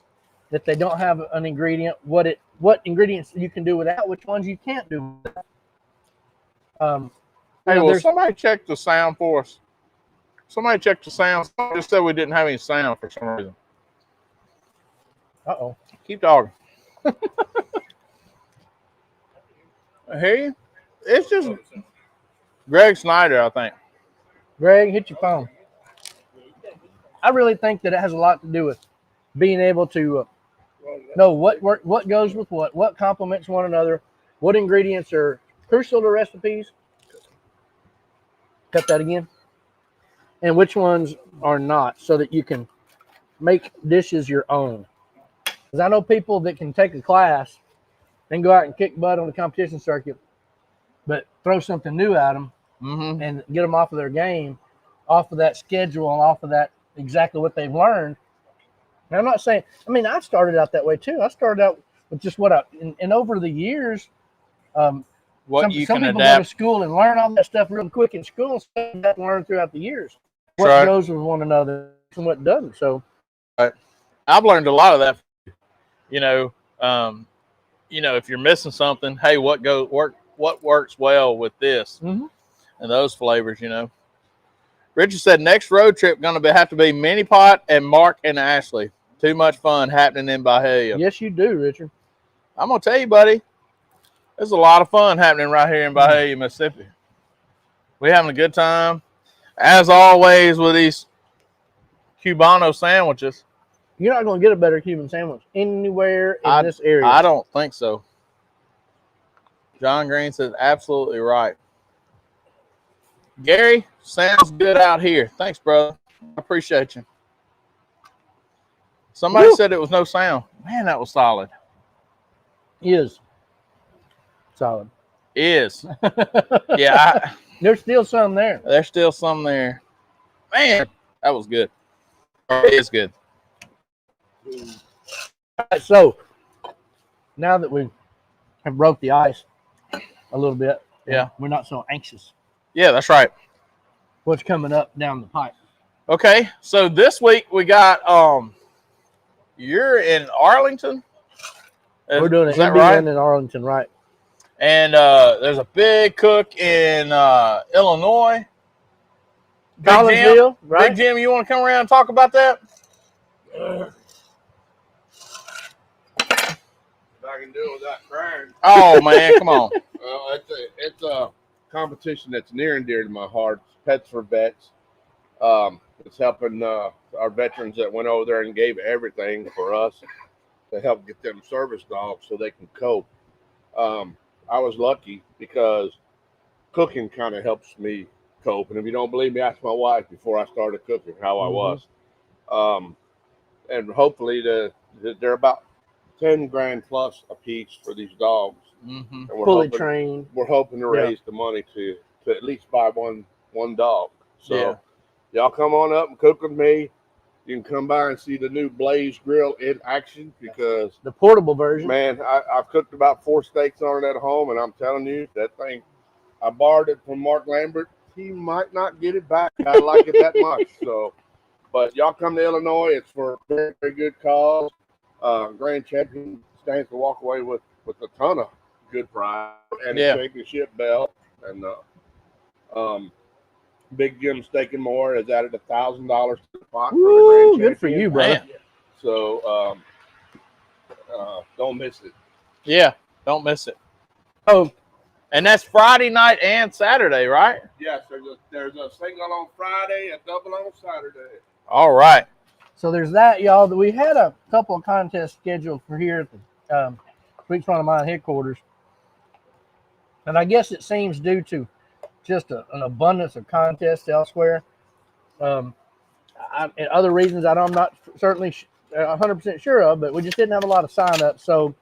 That they don't have an ingredient, what ingredients you can do without, which ones you can't do without. Hey, well, somebody check the sound for us. Somebody check the sound. Somebody just said we didn't have any sound for some reason. Uh-oh. Keep talking. I hear you. It's just Greg Snyder, I think. Greg, hit your phone. I really think that it has a lot to do with being able to know what goes with what complements one another, what ingredients are crucial to recipes. Cut that again. And which ones are not, so that you can make dishes your own. Because I know people that can take a class and go out and kick butt on the competition circuit, but throw something new at them and get them off of their game, off of that schedule, and off of that exactly what they've learned. And I'm not saying, I mean, I started out that way too. I started out with just and over the years, some people go to school and learn all that stuff real quick in school, so you have to learn throughout the years what goes with one another and what doesn't. So, I've learned a lot of that. If you're missing something, hey, what works well with this and those flavors, Richard said next road trip going to have to be Mini Pot and Mark and Ashley. Too much fun happening in Bahia. Yes, you do, Richard. I'm going to tell you, buddy, there's a lot of fun happening right here in Bahia, Mississippi. We're having a good time. As always with these Cubano sandwiches. You're not going to get a better Cuban sandwich anywhere in this area. I don't think so. John Green says absolutely right. Gary, sounds good out here. Thanks, brother. I appreciate you. Somebody said it was no sound. Man, that was solid. Is. Solid. Is. Yeah. There's still some there. There's still some there. Man, that was good. It is good. All right, so now that we have broke the ice a little bit, we're not so anxious. Yeah, that's right. What's coming up down the pipe? Okay, so this week we got you're in Arlington? We're doing an Is that MBN right? in Arlington, right? And there's a big cook in Illinois. Big Jim, Collinsville, right? Big Jim, you want to come around and talk about that? If I can do it without crying. Oh man, come on. It's a competition that's near and dear to my heart. It's Pets for Vets. It's helping our veterans that went over there and gave everything for us to help get them service dogs so they can cope. I was lucky because cooking kind of helps me cope. And if you don't believe me, ask my wife before I started cooking how I was. And hopefully they're about 10 grand plus a piece for these dogs. Mm-hmm. And Fully trained. We're hoping to raise the money to at least buy one dog. So y'all come on up and cook with me. You can come by and see the new Blaze Grill in action because the portable version. Man, I've cooked about 4 steaks on it at home, and I'm telling you, that thing, I borrowed it from Mark Lambert. He might not get it back. I like it that much. So, but y'all come to Illinois. It's for a very, very good cause. Grand Champion stands to walk away with a ton of good prize and a championship belt. And Big Jim Steak and More has added $1,000 to the pot for the Grand Champion. Good for you, bro. So don't miss it. Yeah, don't miss it. Oh, and that's Friday night and Saturday, right? Yes, there's a single on Friday, a double on Saturday. All right. So there's that, y'all. We had a couple of contests scheduled for here at the Creeks Front of Mine headquarters. And I guess it seems due to just an abundance of contests elsewhere. And other reasons I'm not certainly 100% sure of, but we just didn't have a lot of sign-ups. So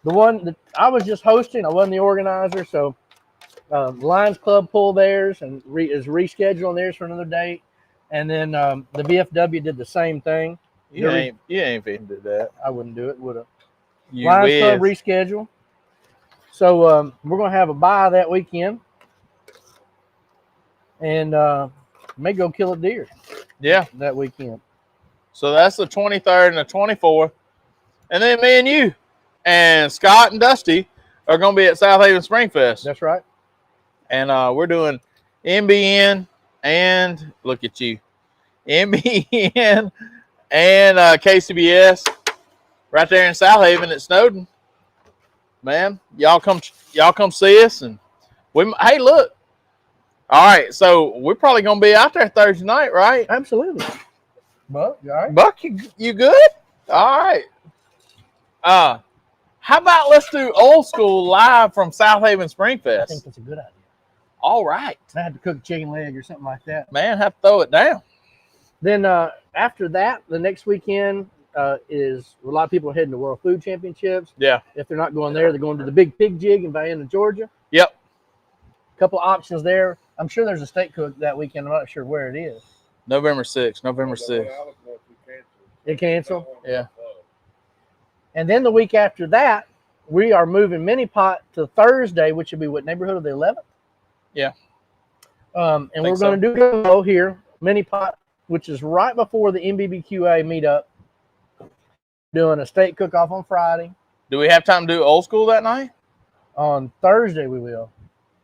the one that I was just hosting, I wasn't the organizer. So the Lions Club pulled theirs and is rescheduling theirs for another date. And then the VFW did the same thing. You ain't fitting to do that. I wouldn't do it, would I? You Lions Club reschedule. So we're going to have a bye that weekend. And may go kill a deer. Yeah. That weekend. So that's the 23rd and the 24th. And then me and you and Scott and Dusty are going to be at South Haven Spring Fest. That's right. And we're doing MBN and look at you. MBN and KCBS right there in South Haven at Snowden. Man, y'all come see us and hey, look. All right, so we're probably gonna be out there Thursday night, right? Absolutely. Buck, you all right? Buck, you good? All right. How about let's do old school live from South Haven Spring Fest? I think that's a good idea. All right. I had to cook a chicken leg or something like that. Man, have to throw it down. Then after that, the next weekend is a lot of people are heading to World Food Championships. Yeah. If they're not going there, they're going to the Big Pig Jig in Vienna, Georgia. Yep. A couple options there. I'm sure there's a steak cook that weekend. I'm not sure where it is. November 6th. It canceled? Yeah. And then the week after that, we are moving Mini Pot to Thursday, which would be what, neighborhood of the 11th? Yeah. And we're going to do here, Mini Pot, which is right before the MBBQA meetup. Doing a steak cook-off on Friday. Do we have time to do old school that night? On Thursday, we will.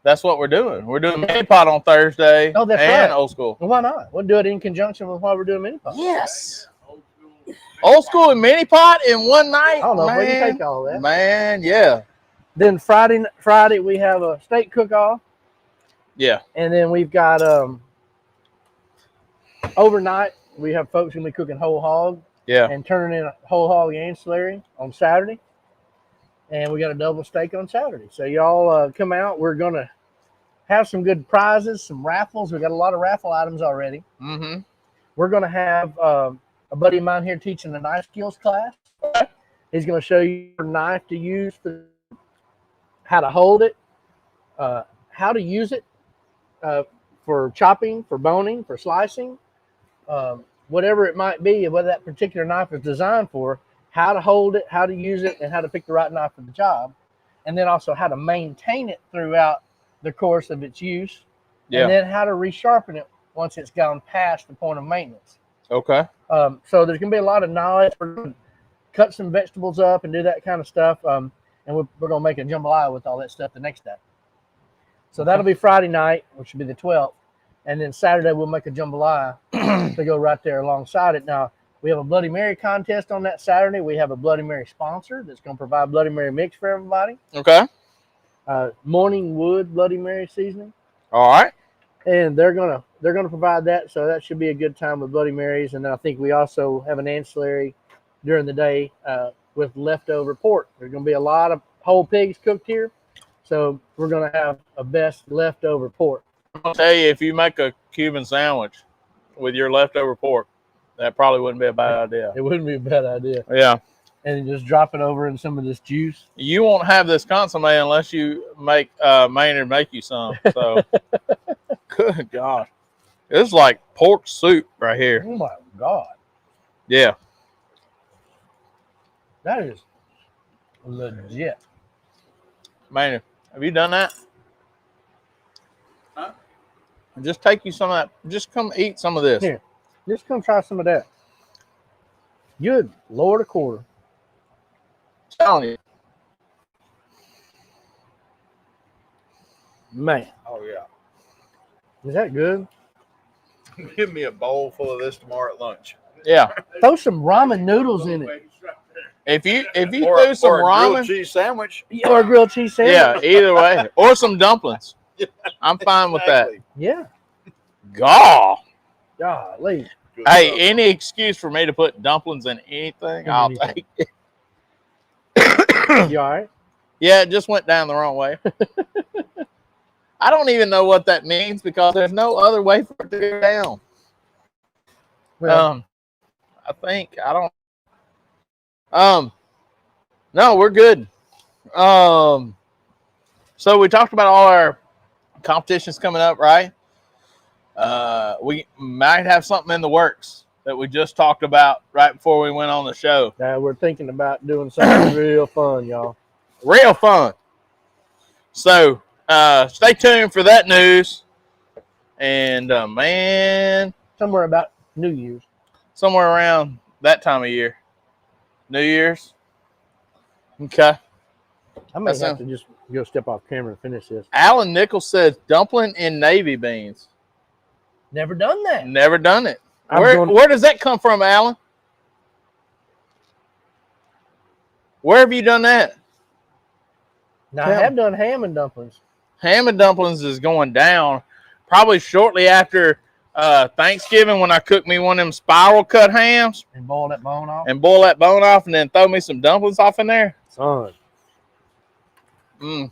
That's what we're doing. We're doing Mini Pot on Thursday. Oh, that's and right. old school. Well, why not? We'll do it in conjunction with why we're doing Mini Pot. Yes. Old school and Mini Pot in one night. I don't know if we can take all that. Man, yeah. Then Friday we have a steak cook-off. Yeah. And then we've got overnight, we have folks going to be cooking whole hog. Yeah. And turning in a whole hog ancillary on Saturday. And we got a double steak on Saturday. So y'all come out. We're going to have some good prizes, some raffles. We got a lot of raffle items already. Mm-hmm. We're going to have a buddy of mine here teaching a knife skills class. He's going to show you a knife to use, how to hold it, how to use it for chopping, for boning, for slicing, whatever it might be, what that particular knife is designed for, how to hold it, how to use it, and how to pick the right knife for the job. And then also how to maintain it throughout the course of its use. Yeah. And then how to resharpen it once it's gone past the point of maintenance. Okay. So there's going to be a lot of knowledge. We're going to cut some vegetables up and do that kind of stuff. And we're going to make a jambalaya with all that stuff the next day. So that'll be Friday night, which will be the 12th. And then Saturday, we'll make a jambalaya to go right there alongside it. Now, we have a Bloody Mary contest on that Saturday. We have a Bloody Mary sponsor that's going to provide Bloody Mary mix for everybody. Okay. Morning Wood Bloody Mary seasoning. All right. And they're gonna provide that, so that should be a good time with Bloody Marys. And then I think we also have an ancillary during the day with leftover pork. There's gonna be a lot of whole pigs cooked here, so we're gonna have a best leftover pork. I'll tell you, if you make a Cuban sandwich with your leftover pork, that probably wouldn't be a bad idea. It wouldn't be a bad idea. Yeah. And just drop it over in some of this juice. You won't have this consomme unless you make Maynard make you some. So, good gosh, it's like pork soup right here. Oh my God, Yeah. that is legit. Maynard, have you done that? Huh? Just take you some of that. Just come eat some of this. Here, just come try some of that. Good Lord, a quarter. I'm telling you. Man, Oh yeah. is that good? Give me a bowl full of this tomorrow at lunch. Yeah. Throw some ramen noodles in it. If you Or, do some or a grilled ramen, cheese sandwich. Or a grilled cheese sandwich. yeah, either way, or some dumplings, I'm fine with that. Exactly. Yeah. Gaw. Golly. Good Hey, stuff. any excuse for me to put dumplings in anything, I'll Anything. take it. You all right? Yeah, it just went down the wrong way. I don't even know what that means because there's no other way for it to go down. Well, I think I don't. No, we're good. So we talked about all our competitions coming up, right? We might have something in the works that we just talked about right before we went on the show. we're thinking about doing something real fun, y'all. Real fun. So stay tuned for that news. And man, Somewhere about New Year's. somewhere around that time of year, New Year's. Okay. I may That have sounds- to just go step off camera and finish this. Alan Nichols says dumpling in navy beans. Never done that. Never done it. I'm Where going- where does that come from, Alan? Where have you done that? Now, I have done ham and dumplings. Ham and dumplings is going down probably shortly after Thanksgiving when I cook me one of them spiral cut hams And boil that bone off. and boil that bone off and then throw me some dumplings off in there. Son. Mm.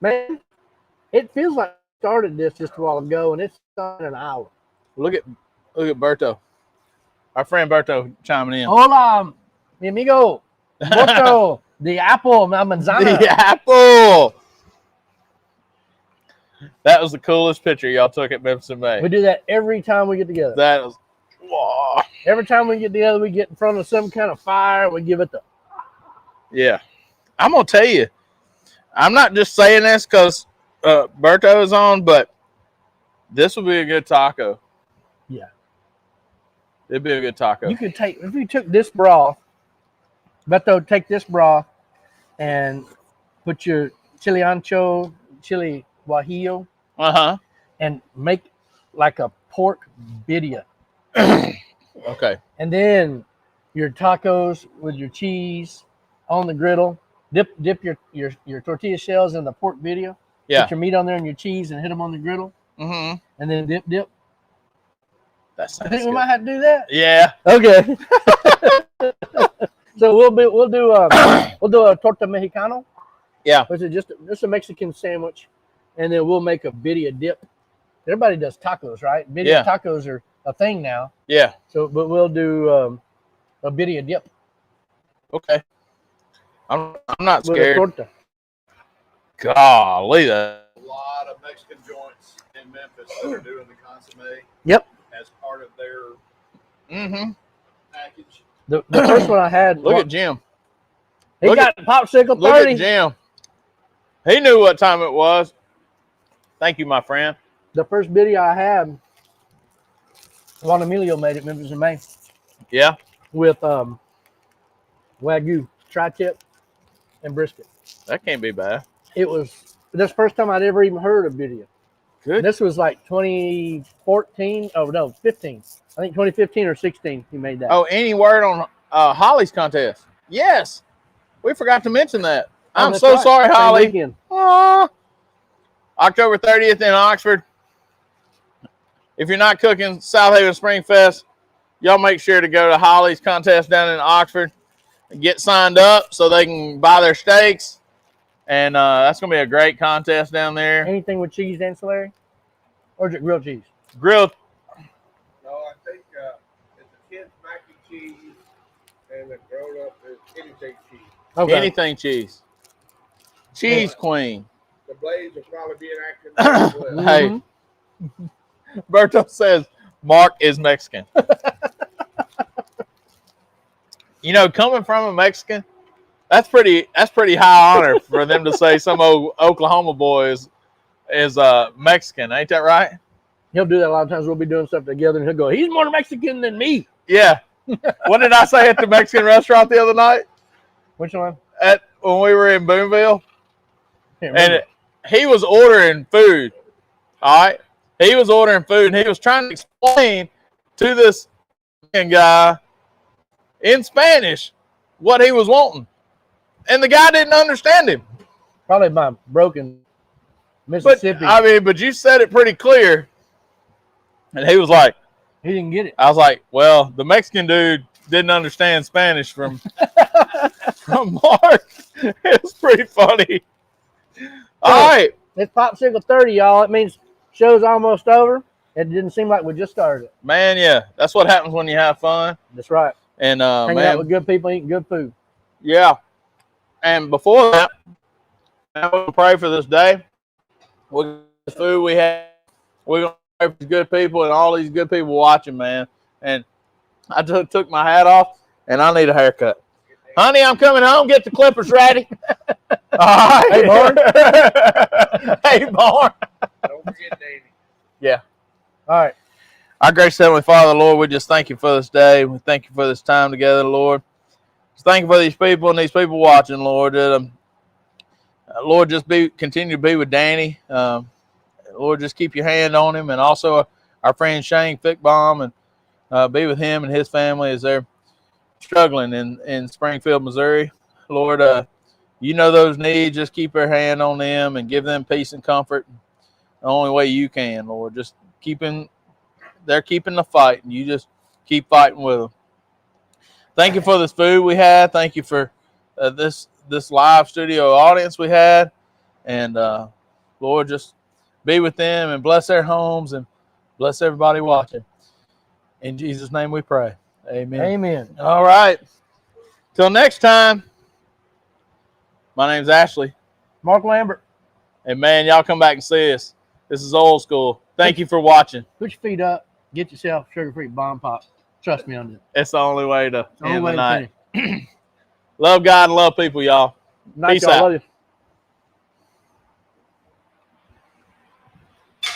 Man, it feels like I started this just a while ago, and it's done in an hour. Look at Berto. Our friend Berto chiming in. Hola, mi amigo. Mucho the apple, la manzana. The apple. That was the coolest picture y'all took at Memphis in May. We do that every time we get together. That was, whoa. Every time we get together, we get in front of some kind of fire. We give it the. Yeah. I'm going to tell you, I'm not just saying this because Berto is on, but this would be a good taco. Yeah. It'd be a good taco. You could take, if you took this broth, Beto, take this broth and put your chili ancho, chili guajillo, Uh-huh. and make like a pork birria. Okay. And then your tacos with your cheese on the griddle. Dip your tortilla shells in the pork birria. Yeah. Put your meat on there and your cheese and hit them on the griddle. Mm-hmm. And then dip. That I sounds think we good. might have to do that. Yeah. Okay. So we'll do a torta mexicano. Yeah. Which is just a Mexican sandwich, and then we'll make a birria dip. Everybody does tacos, right? Birria Yeah. tacos are a thing now. Yeah. So, but we'll do a birria dip Okay. I'm not with a scared. torta. Golly, that. A lot of Mexican joints in Memphis that are doing the consomme Yep. as part of their Mm-hmm. package. The first one I had, Look at Jim. he look got popsicle Look 30. at Jim. He knew what time it was. Thank you, my friend. The first birria I had, Juan Emilio made it, Memphis in May. Yeah. with Wagyu tri-tip and brisket. That can't be bad. It was this first time I'd ever even heard of video. Good. And this was like 2014. Oh no, 15. I think 2015 or 16. He made that. Oh, any word on Holly's contest? Yes. We forgot to mention that. I'm that's so right. sorry, Same Holly. weekend. October 30th in Oxford. If you're not cooking South Haven Spring Fest, y'all make sure to go to Holly's contest down in Oxford and get signed up so they can buy their steaks. And that's going to be a great contest down there. Anything with cheese ancillary? Or is it grilled cheese? Grilled. No, I think it's a kid's mac and cheese, and the grown up is anything cheese. Okay. Anything cheese. Cheese queen. The blades will probably be in action. As well. Hey, Berto says Mark is Mexican. You know, coming from a Mexican, that's pretty high honor for them to say some old Oklahoma boy is Mexican. Ain't that right? He'll do that a lot of times. We'll be doing stuff together, and he'll go, "He's more Mexican than me." Yeah. What did I say at the Mexican restaurant the other night? Which one? When we were in Boonville? Can't remember. And he was ordering food. All right. He was ordering food, and he was trying to explain to this guy in Spanish what he was wanting. And the guy didn't understand him. Probably my broken But Mississippi. but you said it pretty clear. And he was like, He didn't get it. I was like, well, the Mexican dude didn't understand Spanish from Mark. It was pretty funny. All right. It's Popsicle 30, y'all. It means show's almost over. It didn't seem like we just started. Man, yeah. That's what happens when you have fun. That's right. And Hanging man, out with good people, eating good food. yeah. And before that, I want to pray for this day. With the food we have, we're going to pray for good people and all these good people watching, man. And I took my hat off, and I need a haircut. Honey, I'm coming home. Get the clippers ready. All right. Hey, Barn. Hey, Barn. Don't forget Davey. Yeah. All right. Our gracious Heavenly Father, Lord, we just thank you for this day. We thank you for this time together, Lord. Just thank you for these people and these people watching, Lord. Lord, just continue to be with Danny. Lord, just keep your hand on him, and also our friend Shane Fickbaum, and be with him and his family as they're struggling in Springfield, Missouri. Lord, you know those needs. Just keep your hand on them and give them peace and comfort the only way you can, Lord. Just they're keeping the fight, and you just keep fighting with them. Thank you for this food we had. Thank you for this live studio audience we had. And Lord, just be with them and bless their homes and bless everybody watching. In Jesus' name we pray. Amen. Amen. All right. Till next time, my name's Ashley. Mark Lambert, And man, y'all come back and see us. This is old school. Thank you for watching. put your feet up. Get yourself sugar-free bomb pop. Trust me on this. It's the only way to Only end way the to night. finish. Love God and love people, y'all. Night, Peace y'all. out. Love you.